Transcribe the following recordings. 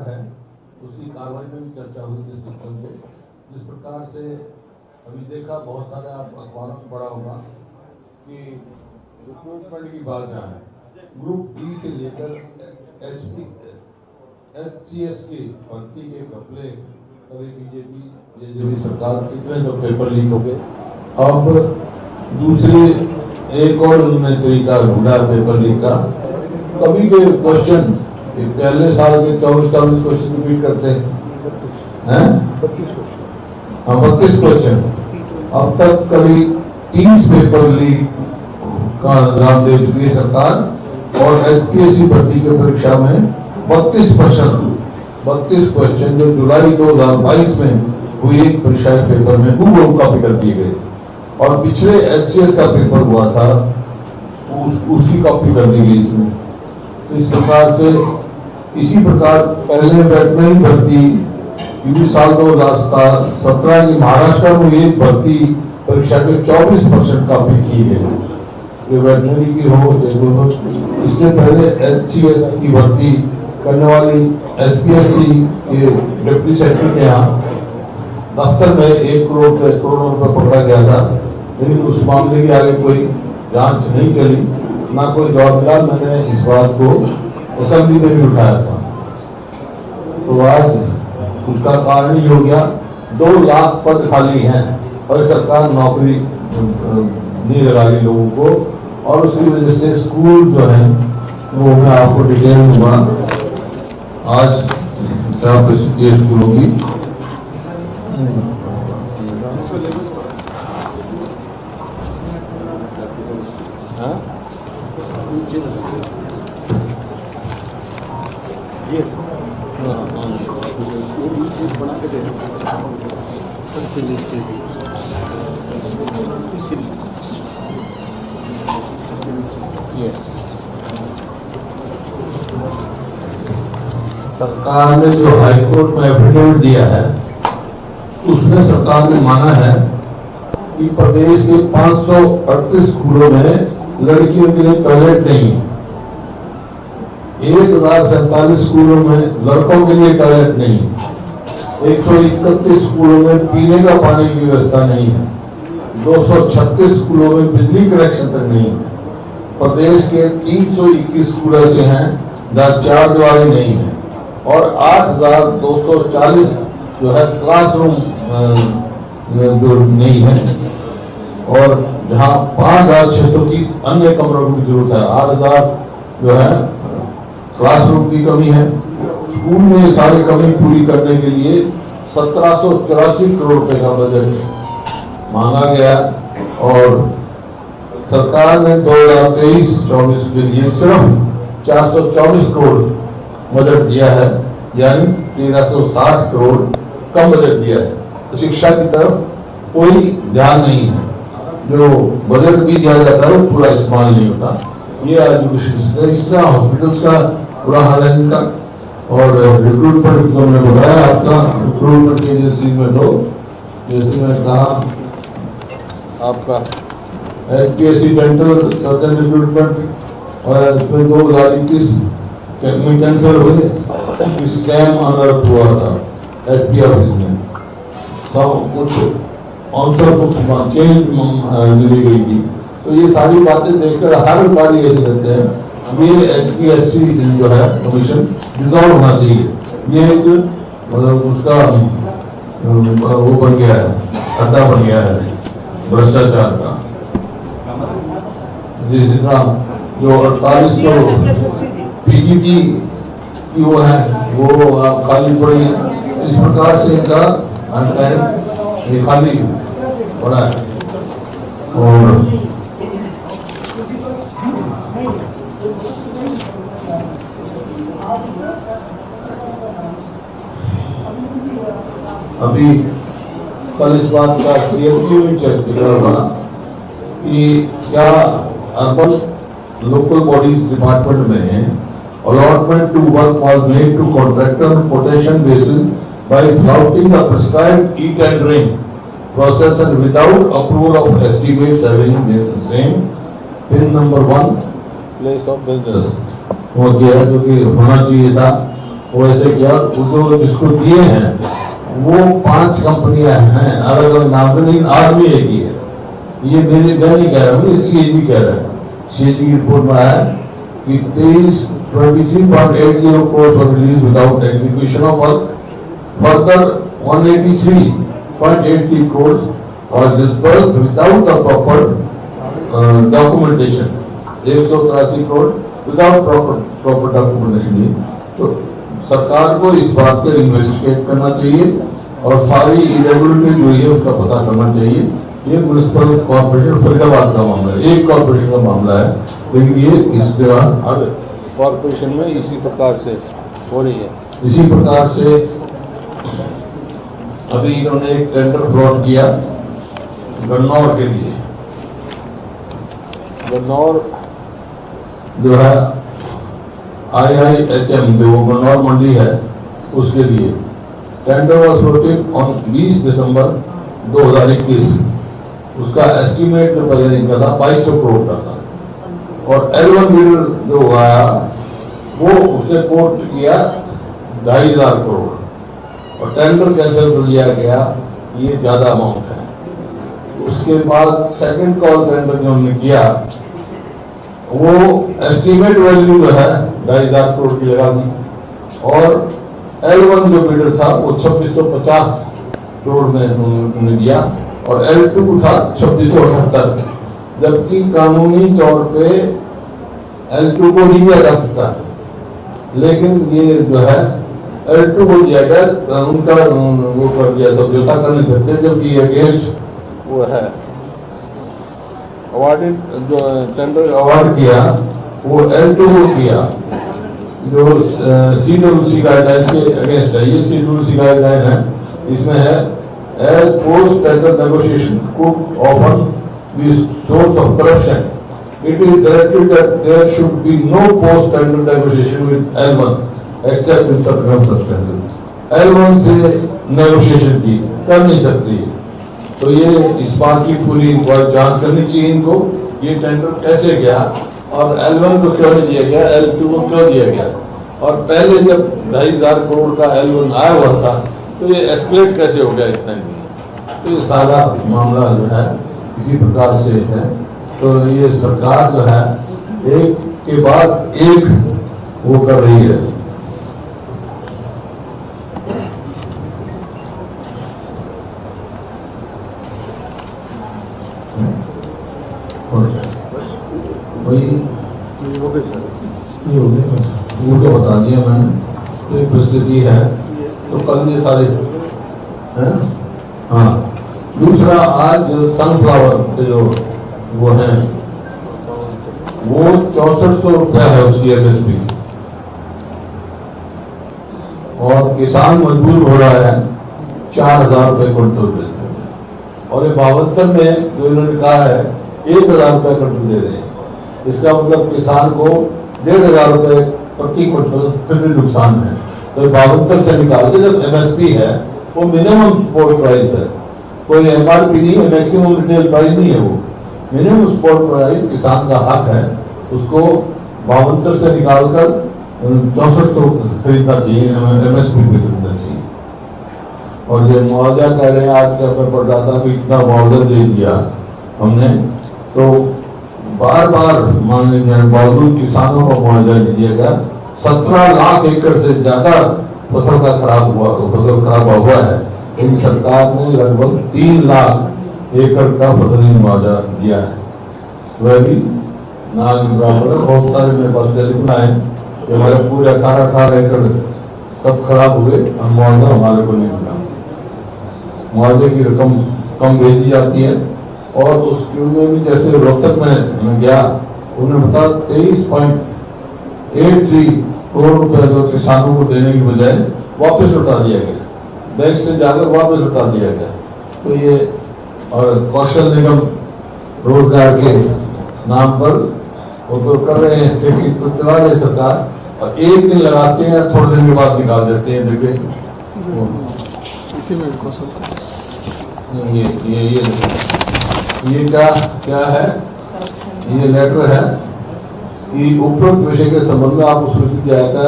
है उसकी कार्रवाई में भी चर्चा हुई जिस सिस्टम पे, जिस प्रकार से अभी देखा बहुत सारे आप अखबारों में पढ़ा होगा कि रिक्रूटमेंट की बात जहाँ है ग्रुप डी से लेकर HCS की भर्ती के घपले करे बीजेपी सरकार, कितने तो पेपर लीक हो गए। अब दूसरी एक और उन्होंने तरीका ढूंढा पेपर लीक का। कभी के क्वेश्चन पहले साल के 24 क्वेश्चन रिपीट करते हैं 32 क्वेश्चन। अब तक कभी 30 पेपर लीक का अंजाम दे चुकी है सरकार और HPSC भर्ती की परीक्षा में 32 क्वेश्चन जो जुलाई 2022 में हुई एक परीक्षा के पेपर में हूबहू कॉपी कर दिए गए और पिछले HCS का पेपर हुआ था उसकी कॉपी कर दी गई इसमें। तो इस प्रकार से इसी प्रकार पहले वेटनरी भर्ती क्योंकि साल 2017 की महाराष्ट्र में ये भर्ती परीक्षा के 24% कॉपी की गई, वेटनरी की हो। इससे पहले HCS की भर्ती करने वाली HPSC के डिप्टी सेक्रेटरी के यहाँ दफ्तर में 1 करोड़ रुपए पकड़ा गया था, लेकिन उस मामले की आगे कोई जांच नहीं चली, ना कोई जवाब मिला। मैंने इस बात को असेंबली में भी उठाया था। तो आज उसका कारण ही हो गया 2 लाख पद खाली हैं और सरकार नौकरी नहीं लगा रही लोगों को, और उसकी वजह से स्कूल जो है वो मैं आपको डिटेल दूंगा आज क्या परिस्थिति है स्कूलों की। बना के दे सरकार ने जो हाईकोर्ट में एफिडेविट दिया है उसमें सरकार ने माना है कि प्रदेश के 538 स्कूलों में लड़कियों के लिए टॉयलेट नहीं है, 1047 स्कूलों में लड़कों के लिए टॉयलेट नहीं है, 131 स्कूलों में पीने का पानी की व्यवस्था नहीं है, 236 स्कूलों में बिजली कनेक्शन तक नहीं है। प्रदेश के 321 स्कूल ऐसे हैं जहाँ चारदीवारी नहीं है और 8240 जो है क्लासरूम जो नहीं है, और जहाँ 5630 अन्य कमरों की जरूरत है, 8000 जो है क्लासरूम की कमी है। स्कूल में सारी कमी पूरी करने के लिए 1784 करोड़ रुपए का बजट मांगा गया और सरकार ने 2023-24 के लिए सिर्फ 424 करोड़ बजट दिया है, यानी 1360 करोड़ कम बजट दिया है। तो शिक्षा की तरफ कोई ध्यान नहीं है, जो बजट भी दिया जाता है वो पूरा इस्तेमाल नहीं होता। ये एजुकेशन इसका हॉस्पिटल्स का बुरा हाल है इनका। और रिक्रूटमेंट हमने बताया आपका रिक्रूटमेंट की एजेंसी में लोग, जैसे मैंने कहा आपका HPSC डेंटल सर्जन रिक्रूटमेंट और इसमें 2021 में कैंसिल हुए, स्कैम अनर्थ हुआ था HP ऑफिस में, सब कुछ आंसर कुछ चेंज मिली गई थी। तो ये सारी बातें देखकर हर बार ये करते हैं ये HPSC जो है कमीशन डिसॉल्व होना चाहिए। ये एक मतलब उसका वो बन गया है, अड्डा बन गया है भ्रष्टाचार का। जिस तरह जो 4800 PGT की वो है वो खाली पड़ी है, इस प्रकार से इनका ये खाली पड़ा है। और अभी कल इस बात का CFQ में चर्चा हुआ कि क्या अर्बन लोकल बॉडीज डिपार्टमेंट में allotment to work was made to contractor on quotation basis by flouting the prescribed e-tendering process and without approval of estimates having the same PIN number 1 place of business हो गया, जो कि होना चाहिए था वो ऐसे किया, वो जो जिसको दिए हैं वो 5 कंपनियां हैं अलग अलग नाम से, लेकिन आदमी एक ही है। ये मैं नहीं कह रहा हूँ, सीएजी कह रहा है। सीएजी की रिपोर्ट में आया कि 23.80 crores were released without execution of work. Further 183.80 crores was disbursed without the proper documentation. 183 crore without proper documentation. तो सरकार को इस बात को इन्वेस्टिगेट करना चाहिए और सारी इरेगुलरिटी जो है उसका पता करना चाहिए। ये म्युनिसिपल कॉर्पोरेशन फरीदाबाद का मामला है, एक कॉर्पोरेशन का मामला है, लेकिन ये इस दौरान हर कॉर्पोरेशन में इसी प्रकार से हो रही है। इसी प्रकार से अभी इन्होंने एक टेंडर फ्रॉड किया गन्नौर के लिए। गन्नौर जो है IIHM जो गन्नौर मंडी है उसके लिए टेंडर वॉज फ्लोटेड ऑन 20 दिसंबर 2021। उसका एस्टिमेट जो पहले इनका था 2200 करोड़ का था और L1 बिल जो आया वो उसने कोट किया 2500 करोड़ और टेंडर कैंसिल कर दिया गया। ये ज्यादा अमाउंट है। उसके बाद सेकंड कॉल टेंडर जो हमने किया वो एस्टीमेट वैल्यू जो है 2500 करोड़ की लगा दी और L1 जो बिडर था वो 2650 करोड़ में उन्होंने दिया और L2 था 2678, जबकि कानूनी तौर पे L2 को नहीं दिया जा सकता, लेकिन ये जो है L2 को दिया गया। उनका वो कर दिया, समझौता कर नहीं सकते, जबकि अगेंस्ट वो है अवार्डेड जो टेंडर अवार्ड किया वो L2 को किया जो CWC गाइडलाइन के अगेंस्ट है। ये CWC गाइडलाइन है, इसमें है as post tender negotiation could often be source of corruption, it is directed that there should be no post tender negotiation with L1 except in circumstances. L1 से negotiation की कर नहीं सकती। तो ये इस बात की पूरी जांच करनी चाहिए इनको, ये टेंडर कैसे गया और L1 को क्यों नहीं दिया गया, L2 को क्यों दिया गया, और पहले जब 2500 करोड़ का L1 आया हुआ था तो ये एस्केलेट कैसे हो गया इतना ही। तो ये सारा मामला जो है इसी प्रकार से है। तो ये सरकार जो है एक के बाद एक वो कर रही है। उनको बता दिया मैंने, तो एक परिस्थिति है। तो कल ये सारे हैं। हाँ, दूसरा आज सनफ्लावर के जो वो है वो 6400 रुपया है उसकी MSP और किसान मजबूर हो रहा है 4000 रुपये क्विंटल बेचने में, और ये 72 में जो इन्होंने कहा है 1000 रुपये क्विंटल दे रहे हैं। इसका मतलब किसान को 1500 रुपये प्रति क्विंटल फिर भी नुकसान है। तो 72 से निकाल के जब MSP है वो मिनिमम सपोर्ट प्राइस है, कोई MRP नहीं है, मैक्सिमम रिटेल प्राइस नहीं है, वो मिनिमम सपोर्ट प्राइस किसान का हक है, उसको 72 से निकालकर 6400 खरीदना चाहिए, MSP पे खरीदना चाहिए। और जो मुआवजा कह रहे हैं, आज का मैं पढ़ रहा था कि इतना मुआवजा दे दिया हमने, तो बार बार मान लीजिए बावजूद किसानों को मुआवजा नहीं दिया गया। 17 लाख एकड़ से ज्यादा फसल खराब हुआ है, लेकिन सरकार ने लगभग 3 लाख एकड़ का फसली मुआवजा दिया है। वह भी ना बराबर। बहुत सारे मेरे पास टेलीफोन आए कि हमारे पूरे 18 एकड़ सब खराब हुए और मुआवजा हमारे को नहीं मिला। मुआवजे की रकम कम भेजी जाती है और उसके में भी जैसे रोहतक में मैं गया, उन्होंने बताया 23.83 करोड़ रुपए जो किसानों को देने की बजाय वापस लौटा दिया गया, बैंक से जाकर वापस लौटा दिया गया। तो ये और कौशल निगम रोजगार के नाम पर वो तो कर रहे हैं, लेकिन तो चला रहे सरकार, और एक दिन लगाते हैं थोड़े दिन के बाद निकाल देते हैं। देखिए ये क्या है, ये लेटर है कि उपरोक्त विषय के संबंध में आप उस जाएगा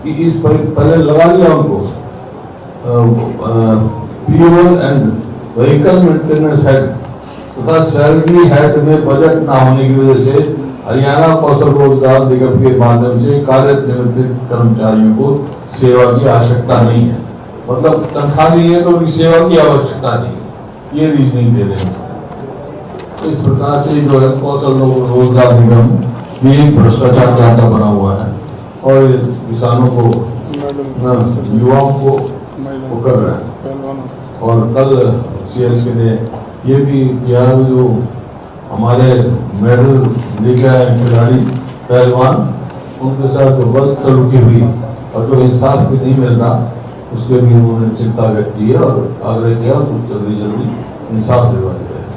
कि इस पर पहले लगा दिया उनको fuel and vehicle maintenance head तथा सैलरी हेड में बजट न होने की वजह से हरियाणा कौशल रोजगार निगम के माध्यम से कार्यनिरत कर्मचारियों को सेवा की आवश्यकता नहीं है। मतलब तनख्वाह नहीं है तो उनकी सेवा की आवश्यकता नहीं है, ये रीजनिंग दे रहे हैं। इस प्रकार से जो है कौशल रोजगार निगम ये भ्रष्टाचार का अड्डा बना हुआ है और किसानों को युवाओं को वो कर रहा है। और कल सीएसपी ने ये भी किया जो हमारे मेडल लेके आए खिलाड़ी पहलवान उनके साथ जो बस रुकी हुई और जो इंसाफ भी नहीं मिल रहा उसके भी उन्होंने चिंता व्यक्त की है और आग्रह किया जल्दी जल्दी इंसाफ दिलवाया जाए।